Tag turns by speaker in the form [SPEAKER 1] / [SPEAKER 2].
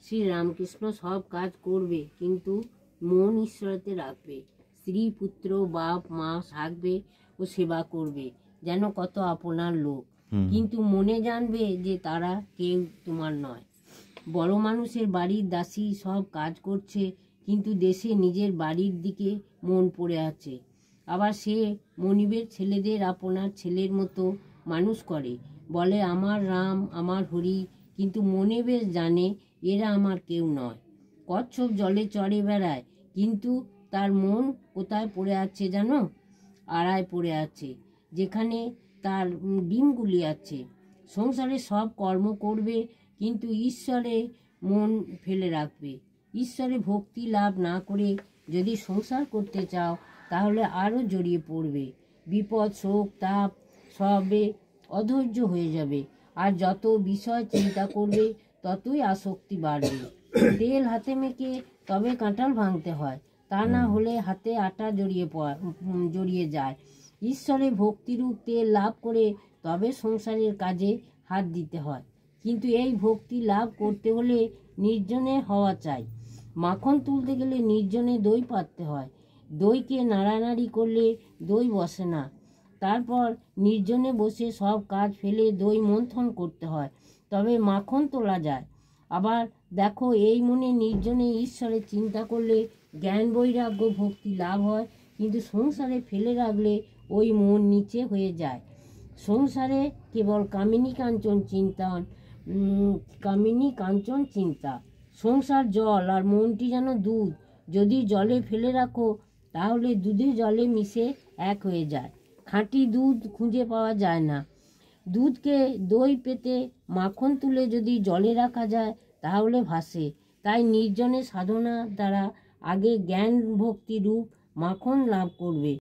[SPEAKER 1] শ্রী রামকৃষ্ণ সব কাজ করবে, কিন্তু মন ঈশ্বরেতে রাখবে। স্ত্রী, পুত্র, বাপ, মা থাকবে ও সেবা করবে যেন কত আপনার লোক, কিন্তু মনে জানবে যে তারা কেউ তোমার নয়। বড় মানুষের বাড়ির দাসী সব কাজ করছে, কিন্তু দেশে নিজের বাড়ির দিকে মন পড়ে আছে। আবার সে মনিবের ছেলেদের আপনার ছেলের মতো মানুষ করে, বলে আমার রাম, আমার হরি, কিন্তু মনে বেশ জানে এরা আমার কেউ নয়। কচ্ছপ জলে চড়ে বেড়ায়, কিন্তু তার মন কোথায় পড়ে আছে জানো? আড়ায় পড়ে আছে, যেখানে তার ডিমগুলি আছে। সংসারে সব কর্ম করবে, কিন্তু ঈশ্বরে মন ফেলে রাখবে। ঈশ্বরে ভক্তি লাভ না করে যদি সংসার করতে চাও, তাহলে আরও জড়িয়ে পড়বে। বিপদ, শোক, তাপ সবে অধৈর্য হয়ে যাবে, আর যত বিষয় চিন্তা করবে ততই আসক্তি বাড়বে। তেল হাতে মেখে তবে কাঁঠাল ভাঙতে হয়, তা না হলে হাতে আটা জড়িয়ে যায়। ঈশ্বরে ভক্তিরূপ তেল লাভ করে তবে সংসারের কাজে হাত দিতে হয়, কিন্তু এই ভক্তি লাভ করতে হলে নির্জনে হওয়া চাই। মাখন তুলতে গেলে নির্জনে দই পাততে হয়, দইকে নাড়ানাড়ি করলে দই বসে না। তারপর নির্জনে বসে সব কাজ ফেলে দই মন্থন করতে হয়, তবে মাখন তোলা যায়। আবার দেখো, এই মনে নির্জনে ঈশ্বরের চিন্তা করলে জ্ঞান, বৈরাগ্য, ভক্তি লাভ হয়, কিন্তু সংসারে ফেলে রাখলে ওই মন নিচে হয়ে যায়। সংসারে কেবল কামিনী কাঞ্চন চিন্তা। সংসার জল, আর মনটি যেন দুধ। যদি জলে ফেলে রাখো, তাহলে দুধে জলে মিশে এক হয়ে যায়। খাঁটি দুধ খুঁজে পাওয়া যায় না। দুধকে দই পেতে মাখন তুলে যদি জলে রাখা যায়, তাহলে ভাসে। তাই নির্জনে সাধনা দ্বারা আগে জ্ঞান ভক্তি রূপ মাখন লাভ করবে।